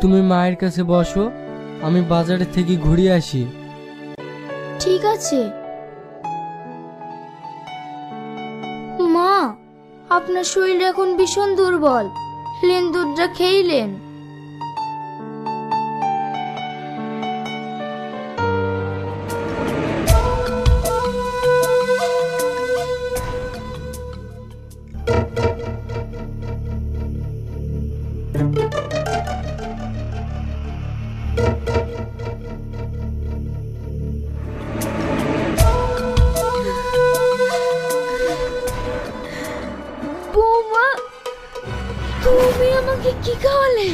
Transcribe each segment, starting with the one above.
তুমি মায়ের কাছে বসো, আমি বাজারে থেকে ঘুরে আসি। ঠিক আছে। মা, আপনার শরীর এখন ভীষণ দুর্বল, লেন দুধটা খেইলেন। বৌমা, তুমি আমাকে কি খাওয়ালে?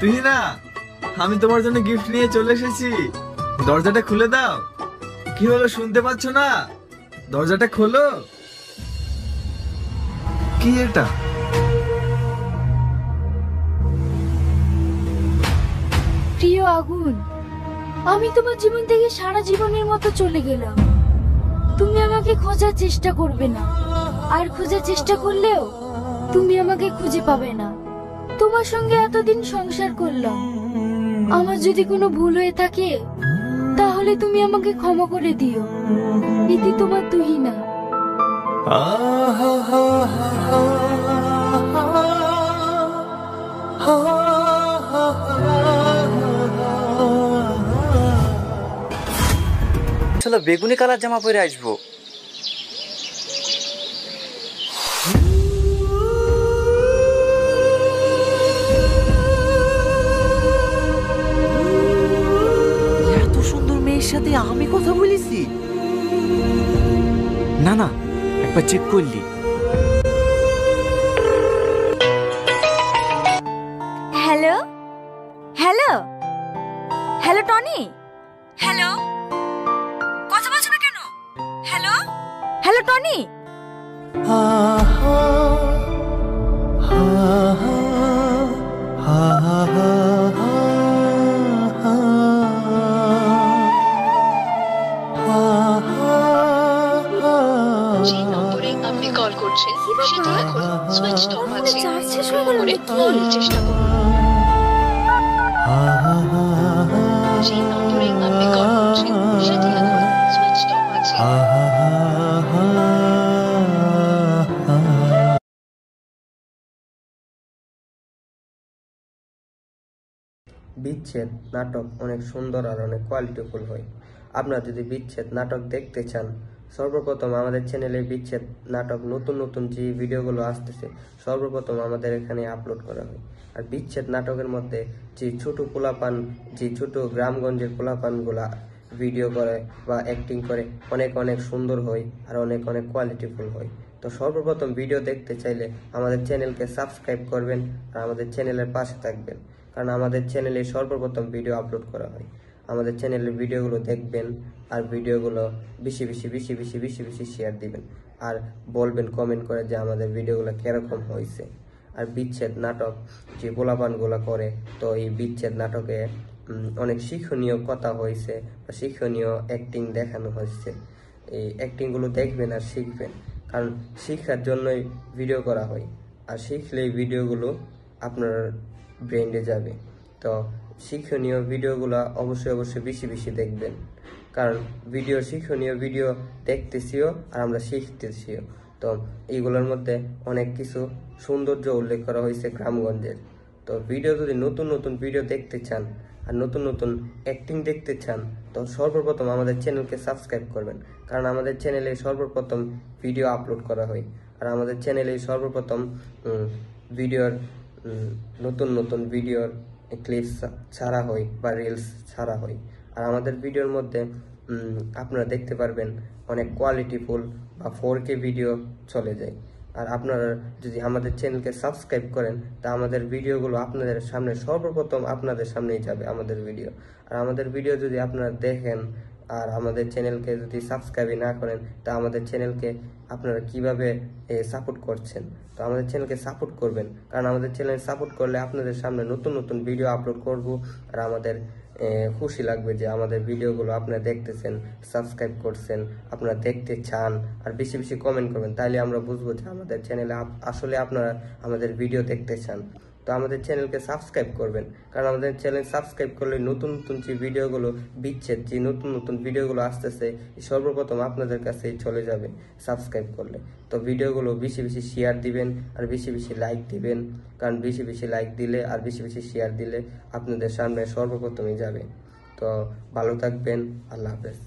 তুহিনা, আমি তোমার জন্য গিফট নিয়ে চলে এসেছি। দরজাটা খুলে দাও। কি হলো, শুনতে পাচ্ছ না? দরজাটা খোলো। কি এটা? প্রিয় আগুন, আমি তোমার জীবন থেকে সারা জীবনের মতো চলে গেলাম। তুমি আমাকে খোঁজার চেষ্টা করবে না, আর খোঁজার চেষ্টা করলেও তুমি আমাকে খুঁজে পাবে না। তোমার সঙ্গে এতদিন সংসার করলাম, আমার যদি কোনো ভুল হয়ে থাকে তাহলে তুমি আমাকে ক্ষমা করে দিও। এটি তোমার তুহিনা। চলো বেগুনি কালার জামা পরে আসবো। এত সুন্দর মেয়ের সাথে আমি কথা বলেছি? না না, একবার চেক করলি। Hello hello hello Tony, hello, কথা বলছো না কেন? Hello hello Tony. যে নম্বরে আপনি কল করছেন সেটি এখন সুইচ অফ আছে। পরে কলের চেষ্টা করুন। যে নম্বরে আপনি কল করছেন সেটি এখন সুইচ অফ আছে। বিচ্ছেদ নাটক অনেক সুন্দর আর অনেক কোয়ালিটিফুল হয়। আপনারা যদি বিচ্ছেদ নাটক দেখতে চান, সর্বপ্রথম আমাদের চ্যানেলে বিচ্ছেদ নাটক নতুন নতুন যে ভিডিওগুলো আসতেছে সর্বপ্রথম আমাদের এখানে আপলোড করা হয়। আর বিচ্ছেদ নাটকের মধ্যে যে ছোট পোলাপান, যে ছোট গ্রামগঞ্জের পোলাপানগুলা ভিডিও করে বা অ্যাক্টিং করে অনেক অনেক সুন্দর হয় আর অনেক অনেক কোয়ালিটিফুল হয়। তো সর্বপ্রথম ভিডিও দেখতে চাইলে আমাদের চ্যানেলকে সাবস্ক্রাইব করবেন আর আমাদের চ্যানেলের পাশে থাকবেন, কারণ আমাদের চ্যানেলে সর্বপ্রথম ভিডিও আপলোড করা হয়। আমাদের চ্যানেলের ভিডিওগুলো দেখবেন আর ভিডিওগুলো বেশি বেশি বেশি বেশি বেশি বেশি শেয়ার দিবেন আর বলবেন কমেন্ট করে যে আমাদের ভিডিওগুলো কিরকম হয়েছে। আর বিচ্ছেদ নাটক যে পোলাপানগুলো করে, তো এই বিচ্ছেদ নাটকে অনেক শিক্ষণীয় কথা হয়েছে বা শিক্ষণীয় অ্যাক্টিং দেখানো হয়েছে। এই অ্যাক্টিংগুলো দেখবেন আর শিখবেন, কারণ শিক্ষার জন্যই ভিডিও করা হয়। আর শিখলেই ভিডিওগুলো আপনার ব্রেন্ডে যাবে। তো শিক্ষণীয় ভিডিওগুলো অবশ্যই অবশ্যই বেশি বেশি দেখবেন, কারণ শিক্ষণীয় ভিডিও দেখতেছিও আর আমরা শিখতেছিও। তো এইগুলোর মধ্যে অনেক কিছু সৌন্দর্য উল্লেখ করা হয়েছে গ্রামগঞ্জের। তো ভিডিও যদি নতুন নতুন ভিডিও দেখতে চান আর নতুন নতুন অ্যাক্টিং দেখতে চান, তো সর্বপ্রথম আমাদের চ্যানেলকে সাবস্ক্রাইব করবেন, কারণ আমাদের চ্যানেলে সর্বপ্রথম ভিডিও আপলোড করা হয়। আর আমাদের চ্যানেলে সর্বপ্রথম ভিডিওর নতুন নতুন ভিডিওর ক্লিপস ছাড়া হয় বা রিলস ছাড়া হয়। আর আমাদের ভিডিওর মধ্যে আপনারা দেখতে পারবেন অনেক কোয়ালিটিফুল বা 4K ভিডিও চলে যায়। আর আপনারা যদি আমাদের চ্যানেলকে সাবস্ক্রাইব করেন, তা আমাদের ভিডিওগুলো আপনাদের সামনে সর্বপ্রথম আপনাদের সামনেই যাবে আমাদের ভিডিও। আর আমাদের ভিডিও যদি আপনারা দেখেন আর আমাদের চ্যানেলকে যদি সাবস্ক্রাইব না করেন, তা আমাদের চ্যানেলকে আপনারা কিভাবে সাপোর্ট করছেন? তো আমাদের চ্যানেলকে সাপোর্ট করবেন, কারণ আমাদের চ্যানেল সাপোর্ট করলে আপনাদের সামনে নতুন নতুন ভিডিও আপলোড করব। আর আমাদের খুশি লাগবে যে আমাদের ভিডিওগুলো আপনারা দেখতেছেন, সাবস্ক্রাইব করছেন, আপনারা দেখতে চান আর বেশি বেশি কমেন্ট করবেন, তাইলে আমরা বুঝবো যে আমাদের চ্যানেলে আসলে আপনারা আমাদের ভিডিও দেখতে চান। তো আমাদের চ্যানেলকে সাবস্ক্রাইব করবেন, কারণ আমাদের চ্যানেল সাবস্ক্রাইব করলে নতুন নতুন যে ভিডিওগুলো বিচ্ছেদ যে নতুন নতুন ভিডিওগুলো আসতেছে সর্বপ্রথম আপনাদের কাছে চলে যাবে সাবস্ক্রাইব করলে। তো ভিডিওগুলো বেশি বেশি শেয়ার দিবেন আর বেশি বেশি লাইক দিবেন, কারণ বেশি বেশি লাইক দিলে আর বেশি বেশি শেয়ার দিলে আপনাদের সামনে সর্বপ্রথমই যাবে। তো ভালো থাকবেন, আল্লাহ হাফেজ।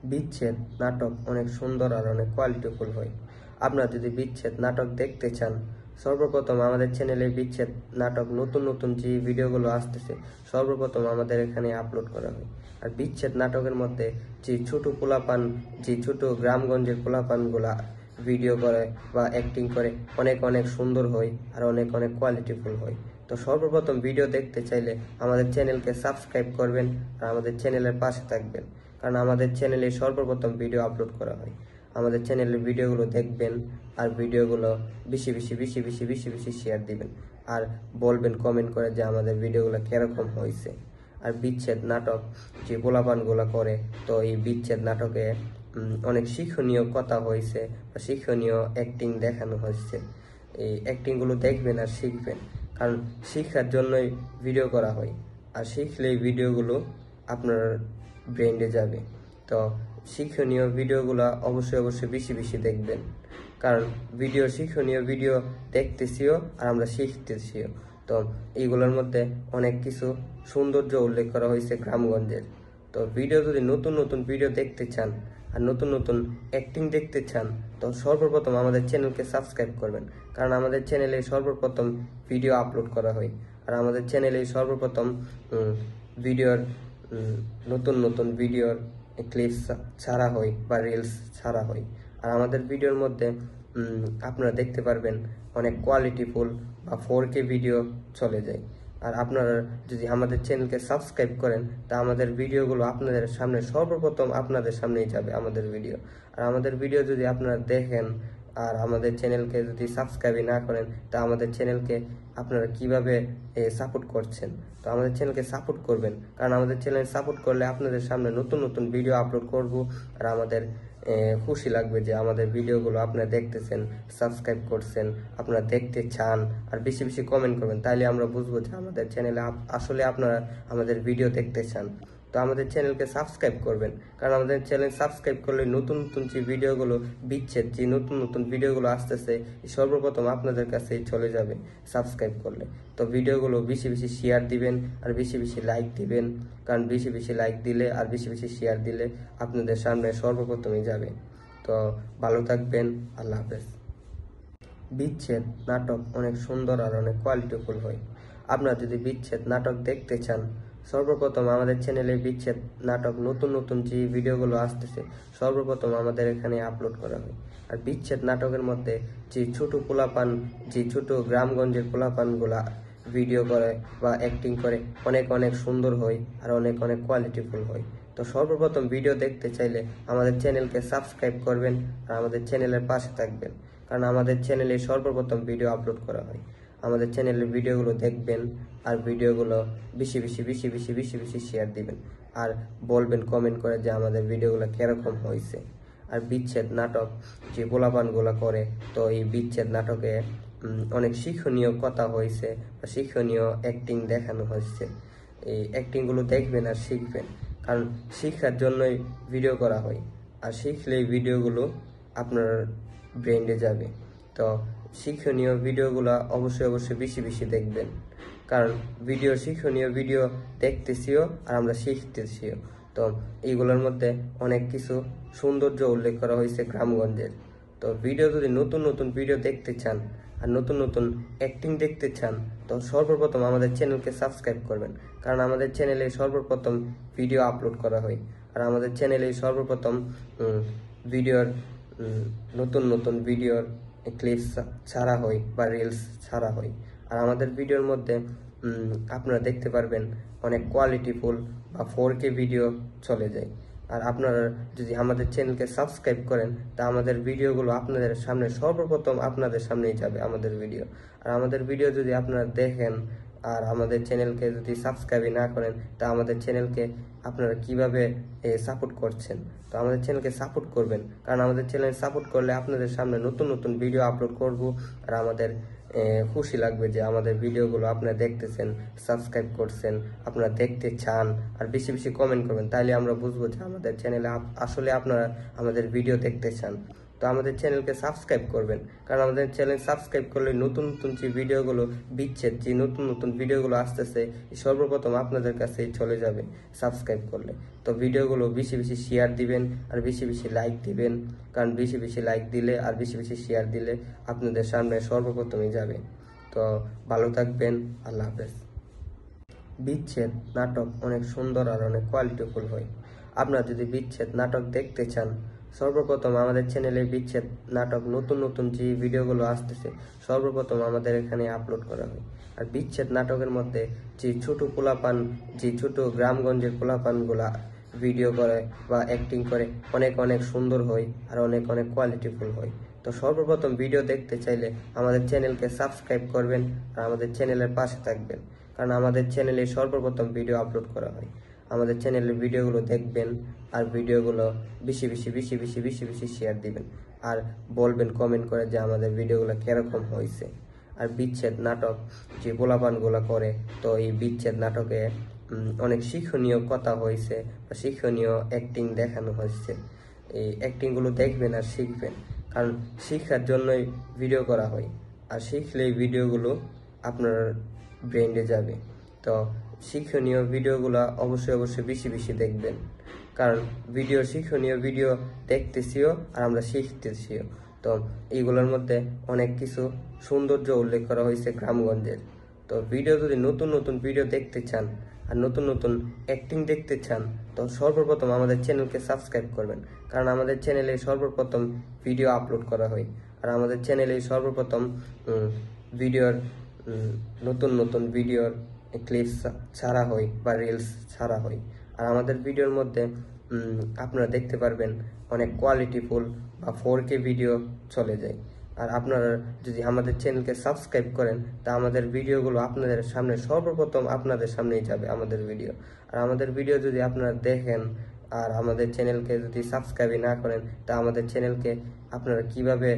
বিচ্ছেদ নাটক অনেক সুন্দর আর অনেক কোয়ালিটিফুল হয়। আপনারা যদি বিচ্ছেদ নাটক দেখতে চান, সর্বপ্রথম আমাদের চ্যানেলে বিচ্ছেদ নাটক নতুন নতুন যে ভিডিওগুলো আসতেছে সর্বপ্রথম আমাদের এখানে আপলোড করা হয়। আর বিচ্ছেদ নাটকের মধ্যে যে ছোট পোলাপান, যে ছোট গ্রামগঞ্জের পোলাপানগুলা ভিডিও করে বা অ্যাক্টিং করে অনেক অনেক সুন্দর হয় আর অনেক অনেক কোয়ালিটিফুল হয়। তো সর্বপ্রথম ভিডিও দেখতে চাইলে আমাদের চ্যানেলকে সাবস্ক্রাইব করবেন আর আমাদের চ্যানেলের পাশে থাকবেন, কারণ আমাদের চ্যানেলে সর্বপ্রথম ভিডিও আপলোড করা হয়। আমাদের চ্যানেলের ভিডিওগুলো দেখবেন আর ভিডিওগুলো বেশি বেশি বেশি বেশি বেশি বেশি শেয়ার দিবেন আর বলবেন কমেন্ট করে যে আমাদের ভিডিওগুলো কিরকম হয়েছে। আর বিচ্ছেদ নাটক যে পোলাপানগুলো করে, তো এই বিচ্ছেদ নাটকে অনেক শিক্ষণীয় কথা হয়েছে বা শিক্ষণীয় অ্যাক্টিং দেখানো হয়েছে। এই অ্যাক্টিংগুলো দেখবেন আর শিখবেন, কারণ শিক্ষার জন্যই ভিডিও করা হয়। আর শিখলেই ভিডিওগুলো আপনার ব্রেন্ডে যাবে। তো শিক্ষণীয় ভিডিওগুলো অবশ্যই অবশ্যই বেশি বেশি দেখবেন, কারণ শিক্ষণীয় ভিডিও দেখতেছিও আর আমরা শিখতেছিও। তো এইগুলোর মধ্যে অনেক কিছু সৌন্দর্য উল্লেখ করা হয়েছে গ্রামগঞ্জের। তো ভিডিও যদি নতুন নতুন ভিডিও দেখতে চান আর নতুন নতুন অ্যাক্টিং দেখতে চান, তো সর্বপ্রথম আমাদের চ্যানেলকে সাবস্ক্রাইব করবেন, কারণ আমাদের চ্যানেলে সর্বপ্রথম ভিডিও আপলোড করা হয়। আর আমাদের চ্যানেলে সর্বপ্রথম ভিডিওর নতুন নতুন ভিডিওর ক্লিপস ছাড়া হয় বা রিলস ছাড়া হয়। আর আমাদের ভিডিওর মধ্যে আপনারা দেখতে পারবেন অনেক কোয়ালিটিফুল বা 4K ভিডিও চলে যায়। আর আপনারা যদি আমাদের চ্যানেলকে সাবস্ক্রাইব করেন, তা আমাদের ভিডিওগুলো আপনাদের সামনে সর্বপ্রথম আপনাদের সামনেই যাবে আমাদের ভিডিও। আর আমাদের ভিডিও যদি আপনারা দেখেন আর আমাদের চ্যানেলকে যদি সাবস্ক্রাইব না করেন, তা আমাদের চ্যানেলকে আপনারা কিভাবে সাপোর্ট করছেন? তো আমাদের চ্যানেলকে সাপোর্ট করবেন, কারণ আমাদের চ্যানেল সাপোর্ট করলে আপনাদের সামনে নতুন নতুন ভিডিও আপলোড করব। আর আমাদের খুশি লাগবে যে আমাদের ভিডিওগুলো আপনারা দেখতেছেন, সাবস্ক্রাইব করছেন, আপনারা দেখতে চান আর বেশি বেশি কমেন্ট করবেন, তাইলে আমরা বুঝবো যে আমাদের চ্যানেলে আসলে আপনারা আমাদের ভিডিও দেখতে চান। তো আমাদের চ্যানেলকে সাবস্ক্রাইব করবেন, কারণ আমাদের চ্যানেল সাবস্ক্রাইব করলে নতুন নতুন যে ভিডিওগুলো বিচ্ছেদ, যে নতুন নতুন ভিডিওগুলো আসতেছে সর্বপ্রথম আপনাদের কাছে চলে যাবে সাবস্ক্রাইব করলে। তো ভিডিওগুলো বেশি বেশি শেয়ার দিবেন আর বেশি বেশি লাইক দিবেন, কারণ বেশি বেশি লাইক দিলে আর বেশি বেশি শেয়ার দিলে আপনাদের সামনে সর্বপ্রথমই যাবে। তো ভালো থাকবেন, আল্লাহ হাফেজ। বিচ্ছেদ নাটক অনেক সুন্দর আর অনেক কোয়ালিটিফুল হয়। আপনারা যদি বিচ্ছেদ নাটক দেখতে চান, সর্বপ্রথম আমাদের চ্যানেলে বিচ্ছেদ নাটক নতুন নতুন যে ভিডিওগুলো আসতেছে সর্বপ্রথম আমাদের এখানে আপলোড করা হয়। আর বিচ্ছেদ নাটকের মধ্যে যে ছোট পোলাপান, যে ছোট গ্রামগঞ্জের পোলাপানগুলা ভিডিও করে বা অ্যাক্টিং করে অনেক অনেক সুন্দর হয় আর অনেক অনেক কোয়ালিটিফুল হয়। তো সর্বপ্রথম ভিডিও দেখতে চাইলে আমাদের চ্যানেলকে সাবস্ক্রাইব করবেন আর আমাদের চ্যানেলের পাশে থাকবেন, কারণ আমাদের চ্যানেলে সর্বপ্রথম ভিডিও আপলোড করা হয়। আমাদের চ্যানেলের ভিডিওগুলো দেখবেন আর ভিডিওগুলো বেশি বেশি বেশি বেশি বেশি বেশি শেয়ার দিবেন আর বলবেন কমেন্ট করে যে আমাদের ভিডিওগুলো কিরকম হয়েছে। আর বিচ্ছেদ নাটক যে পোলাপানগুলো করে, তো এই বিচ্ছেদ নাটকে অনেক শিক্ষণীয় কথা হয়েছে বা শিক্ষণীয় অ্যাক্টিং দেখানো হয়েছে। এই অ্যাক্টিংগুলো দেখবেন আর শিখবেন, কারণ শিক্ষার জন্যই ভিডিও করা হয় আর শিখলে এই ভিডিওগুলো আপনার ব্রেন্ডে যাবে। তো শিক্ষণীয় ভিডিওগুলো অবশ্যই অবশ্যই বেশি বেশি দেখবেন, কারণ শিক্ষণীয় ভিডিও দেখতেছিও আর আমরা শিখতেছিও। তো এইগুলোর মধ্যে অনেক কিছু সৌন্দর্য উল্লেখ করা হয়েছে গ্রামগঞ্জের। তো ভিডিও যদি নতুন নতুন ভিডিও দেখতে চান আর নতুন নতুন অ্যাক্টিং দেখতে চান, তো সর্বপ্রথম আমাদের চ্যানেলকে সাবস্ক্রাইব করবেন, কারণ আমাদের চ্যানেলে সর্বপ্রথম ভিডিও আপলোড করা হয় আর আমাদের চ্যানেলে সর্বপ্রথম ভিডিওর নতুন নতুন ভিডিওর ক্লিপস ছাড়া হয় বা রিলস ছাড়া হয়। আর আমাদের ভিডিওর মধ্যে আপনারা দেখতে পারবেন অনেক কোয়ালিটিফুল বা 4K ভিডিও চলে যায়। আর আপনারা যদি আমাদের চ্যানেলকে সাবস্ক্রাইব করেন, তা আমাদের ভিডিওগুলো আপনাদের সামনে সর্বপ্রথম আপনাদের সামনেই যাবে আমাদের ভিডিও। আর আমাদের ভিডিও যদি আপনারা দেখেন আর আমাদের চ্যানেলকে যদি সাবস্ক্রাইবই না করেন, তা আমাদের চ্যানেলকে আপনারা কিভাবে সাপোর্ট করছেন? তো আমাদের চ্যানেলকে সাপোর্ট করবেন, কারণ আমাদের চ্যানেল সাপোর্ট করলে আপনাদের সামনে নতুন নতুন ভিডিও আপলোড করব আর আমাদের খুশি লাগবে যে আমাদের ভিডিওগুলো আপনারা দেখতেছেন, সাবস্ক্রাইব করছেন, আপনারা দেখতে চান আর বেশি বেশি কমেন্ট করবেন, তাইলে আমরা বুঝবো যে আমাদের চ্যানেলে আসলে আপনারা আমাদের ভিডিও দেখতে চান। তো আমাদের চ্যানেলকে সাবস্ক্রাইব করবেন, কারণ আমাদের চ্যানেল সাবস্ক্রাইব করলে নতুন নতুন যে ভিডিওগুলো বিচ্ছেদ, যে নতুন নতুন ভিডিওগুলো আসতেছে সর্বপ্রথম আপনাদের কাছে চলে যাবে সাবস্ক্রাইব করলে। তো ভিডিওগুলো বেশি বেশি শেয়ার দিবেন আর বেশি বেশি লাইক দিবেন, কারণ বেশি বেশি লাইক দিলে আর বেশি বেশি শেয়ার দিলে আপনাদের সামনে সর্বপ্রথমই যাবে। তো ভালো থাকবেন, আল্লাহ হাফেজ। বিচ্ছেদ নাটক অনেক সুন্দর আর অনেক কোয়ালিটিফুল হয়। আপনারা যদি বিচ্ছেদ নাটক দেখতে চান, সর্বপ্রথম আমাদের চ্যানেলে বিচ্ছেদ নাটক নতুন নতুন যে ভিডিওগুলো আসতেছে সর্বপ্রথম আমাদের এখানে আপলোড করা হয়। আর বিচ্ছেদ নাটকের মধ্যে যে ছোট পোলাপান, যে ছোট গ্রামগঞ্জের পোলাপানগুলা ভিডিও করে বা অ্যাক্টিং করে অনেক অনেক সুন্দর হয় আর অনেক অনেক কোয়ালিটিফুল হয়। তো সর্বপ্রথম ভিডিও দেখতে চাইলে আমাদের চ্যানেলকে সাবস্ক্রাইব করবেন আর আমাদের চ্যানেলের পাশে থাকবেন, কারণ আমাদের চ্যানেলে সর্বপ্রথম ভিডিও আপলোড করা হয়। আমাদের চ্যানেলের ভিডিওগুলো দেখবেন আর ভিডিওগুলো বেশি বেশি বেশি বেশি বেশি বেশি শেয়ার দিবেন আর বলবেন কমেন্ট করে যে আমাদের ভিডিওগুলো কিরকম হয়েছে। আর বিচ্ছেদ নাটক যে পোলাপানগুলো করে, তো এই বিচ্ছেদ নাটকে অনেক শিক্ষণীয় কথা হয়েছে বা শিক্ষণীয় অ্যাক্টিং দেখানো হয়েছে। এই অ্যাক্টিংগুলো দেখবেন আর শিখবেন, কারণ শিক্ষার জন্যই ভিডিও করা হয় আর শিখলে এই ভিডিওগুলো আপনার ব্রেন্ডে যাবে। তো শিক্ষণীয় ভিডিওগুলো অবশ্যই অবশ্যই বেশি বেশি দেখবেন, কারণ শিক্ষণীয় ভিডিও দেখতেছিও আর আমরা শিখতেছিও। তো এইগুলোর মধ্যে অনেক কিছু সৌন্দর্য উল্লেখ করা হয়েছে গ্রামগঞ্জের। তো ভিডিও যদি নতুন নতুন ভিডিও দেখতে চান আর নতুন নতুন অ্যাক্টিং দেখতে চান, তো সর্বপ্রথম আমাদের চ্যানেলকে সাবস্ক্রাইব করবেন, কারণ আমাদের চ্যানেলে সর্বপ্রথম ভিডিও আপলোড করা হয় আর আমাদের চ্যানেলে সর্বপ্রথম ভিডিওর নতুন নতুন ভিডিওর ক্লিপস ছাড়া হয় বা রিলস ছাড়া হয়। আর আমাদের ভিডিওর মধ্যে আপনারা দেখতে পারবেন অনেক কোয়ালিটিফুল বা 4K ভিডিও চলে যায়। আর আপনারা যদি আমাদের চ্যানেলকে সাবস্ক্রাইব করেন, তা আমাদের ভিডিওগুলো আপনাদের সামনে সর্বপ্রথম আপনাদের সামনেই যাবে আমাদের ভিডিও। আর আমাদের ভিডিও যদি আপনারা দেখেন আর আমাদের চ্যানেলকে যদি সাবস্ক্রাইব না করেন, তা আমাদের চ্যানেলকে আপনারা কিভাবে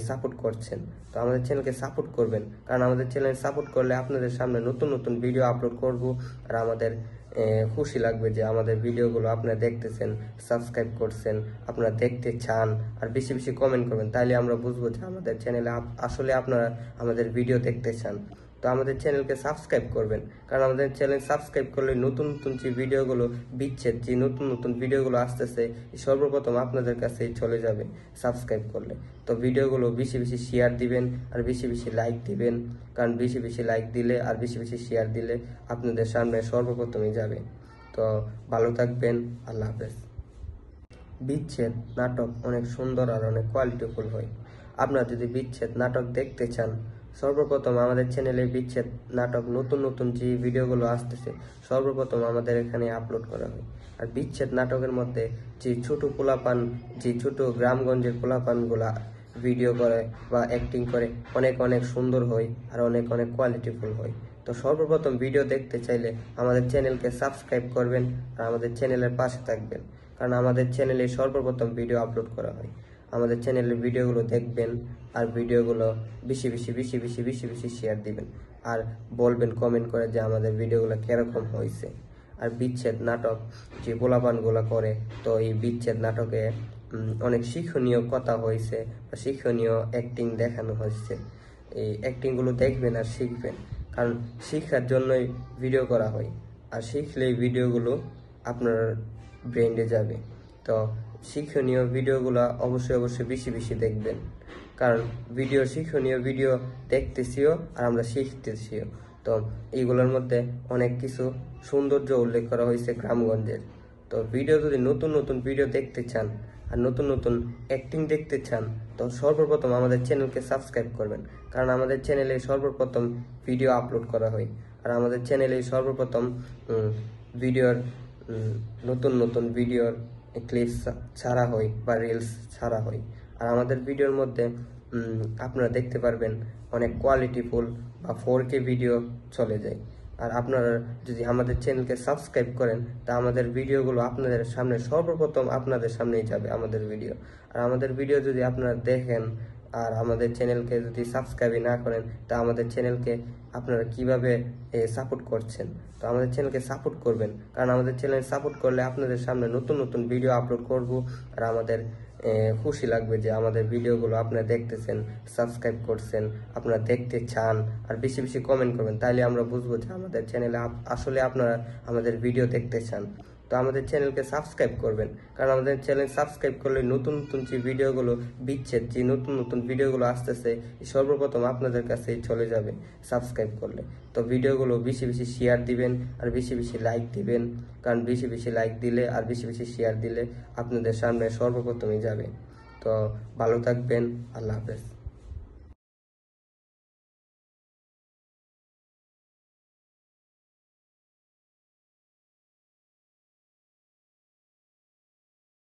সাপোর্ট করছেন? তো আমাদের চ্যানেলকে সাপোর্ট করবেন, কারণ আমাদের চ্যানেল সাপোর্ট করলে আপনাদের সামনে নতুন নতুন ভিডিও আপলোড করব আর আমাদের খুশি লাগবে যে আমাদের ভিডিওগুলো আপনারা দেখতেছেন, সাবস্ক্রাইব করছেন, আপনারা দেখতে চান, আর বেশি বেশি কমেন্ট করবেন। তাইলে আমরা বুঝবো যে আমাদের চ্যানেলে আসলে আপনারা আমাদের ভিডিও দেখতে চান। তো আমাদের চ্যানেলকে সাবস্ক্রাইব করবেন, কারণ আমাদের চ্যানেল সাবস্ক্রাইব করলে নতুন নতুন যে ভিডিওগুলো বিচ্ছেদ, যে নতুন নতুন ভিডিওগুলো আসতেছে সর্বপ্রথম আপনাদের কাছে চলে যাবে সাবস্ক্রাইব করলে। তো ভিডিওগুলো বেশি বেশি শেয়ার দিবেন আর বেশি বেশি লাইক দিবেন, কারণ বেশি বেশি লাইক দিলে আর বেশি বেশি শেয়ার দিলে আপনাদের সামনে সর্বপ্রথমই যাবে। তো ভালো থাকবেন, আল্লাহ হাফেজ। বিচ্ছেদ নাটক অনেক সুন্দর আর অনেক কোয়ালিটিফুল হয়। আপনারা যদি বিচ্ছেদ নাটক দেখতে চান, সর্বপ্রথম আমাদের চ্যানেলে বিচ্ছেদ নাটক নতুন নতুন যে ভিডিওগুলো আসতেছে সর্বপ্রথম আমাদের এখানে আপলোড করা হয়। আর বিচ্ছেদ নাটকের মধ্যে যে ছোট পোলাপান, যে ছোট গ্রামগঞ্জের পোলাপানগুলা ভিডিও করে বা অ্যাক্টিং করে অনেক অনেক সুন্দর হয় আর অনেক অনেক কোয়ালিটিফুল হয়। তো সর্বপ্রথম ভিডিও দেখতে চাইলে আমাদের চ্যানেলকে সাবস্ক্রাইব করবেন আর আমাদের চ্যানেলের পাশে থাকবেন, কারণ আমাদের চ্যানেলে সর্বপ্রথম ভিডিও আপলোড করা হয়। আমাদের চ্যানেলের ভিডিওগুলো দেখবেন আর ভিডিওগুলো বেশি বেশি বেশি বেশি বেশি বেশি শেয়ার দিবেন আর বলবেন কমেন্ট করে যে আমাদের ভিডিওগুলো কিরকম হয়েছে। আর বিচ্ছেদ নাটক যে পোলাপানগুলো করে, তো এই বিচ্ছেদ নাটকে অনেক শিক্ষণীয় কথা হয়েছে বা শিক্ষণীয় অ্যাক্টিং দেখানো হয়েছে। এই অ্যাক্টিংগুলো দেখবেন আর শিখবেন, কারণ শিক্ষার জন্যই ভিডিও করা হয়। আর শিখলে এই ভিডিওগুলো আপনার ব্রেন্ডে যাবে। তো শিক্ষণীয় ভিডিওগুলো অবশ্যই অবশ্যই বেশি বেশি দেখবেন, কারণ শিক্ষণীয় ভিডিও দেখতেছিও আর আমরা শিখতেছিও। তো এইগুলোর মধ্যে অনেক কিছু সৌন্দর্য উল্লেখ করা হয়েছে গ্রামগঞ্জের। তো ভিডিও যদি নতুন নতুন ভিডিও দেখতে চান আর নতুন নতুন অ্যাক্টিং দেখতে চান, তো সর্বপ্রথম আমাদের চ্যানেলকে সাবস্ক্রাইব করবেন, কারণ আমাদের চ্যানেলে সর্বপ্রথম ভিডিও আপলোড করা হয়। আর আমাদের চ্যানেলে সর্বপ্রথম ভিডিওর নতুন নতুন ভিডিওর ক্লিপস ছাড়া হয় বা রিলস ছাড়া হয়। আর আমাদের ভিডিওর মধ্যে আপনারা দেখতে পারবেন অনেক কোয়ালিটিফুল বা 4K ভিডিও চলে যায়। আর আপনারা যদি আমাদের চ্যানেলকে সাবস্ক্রাইব করেন, তা আমাদের ভিডিওগুলো আপনাদের সামনে সর্বপ্রথম আপনাদের সামনেই যাবে আমাদের ভিডিও। আর আমাদের ভিডিও যদি আপনারা দেখেন আর আমাদের চ্যানেলকে যদি সাবস্ক্রাইব না করেন, তা আমাদের চ্যানেলকে আপনারা কিভাবে সাপোর্ট করছেন? তো আমাদের চ্যানেলকে সাপোর্ট করবেন, কারণ আমাদের চ্যানেল সাপোর্ট করলে আপনাদের সামনে নতুন নতুন ভিডিও আপলোড করব আর আমাদের খুশি লাগবে যে আমাদের ভিডিওগুলো আপনারা দেখতেছেন, সাবস্ক্রাইব করছেন, আপনারা দেখতে চান, আর বেশি বেশি কমেন্ট করবেন। তাইলে আমরা বুঝবো যে আমাদের চ্যানেলে আসলে আপনারা আমাদের ভিডিও দেখতে চান। তো আমাদের চ্যানেলকে সাবস্ক্রাইব করবেন, কারণ আমাদের চ্যানেল সাবস্ক্রাইব করলে নতুন নতুন যে ভিডিওগুলো বিচ্ছেদ, যে নতুন নতুন ভিডিওগুলো আসতেছে সর্বপ্রথম আপনাদের কাছে চলে যাবে সাবস্ক্রাইব করলে। তো ভিডিওগুলো বেশি বেশি শেয়ার দিবেন আর বেশি বেশি লাইক দিবেন, কারণ বেশি বেশি লাইক দিলে আর বেশি বেশি শেয়ার দিলে আপনাদের সামনে সর্বপ্রথমই যাবে। তো ভালো থাকবেন, আল্লাহ হাফেজ।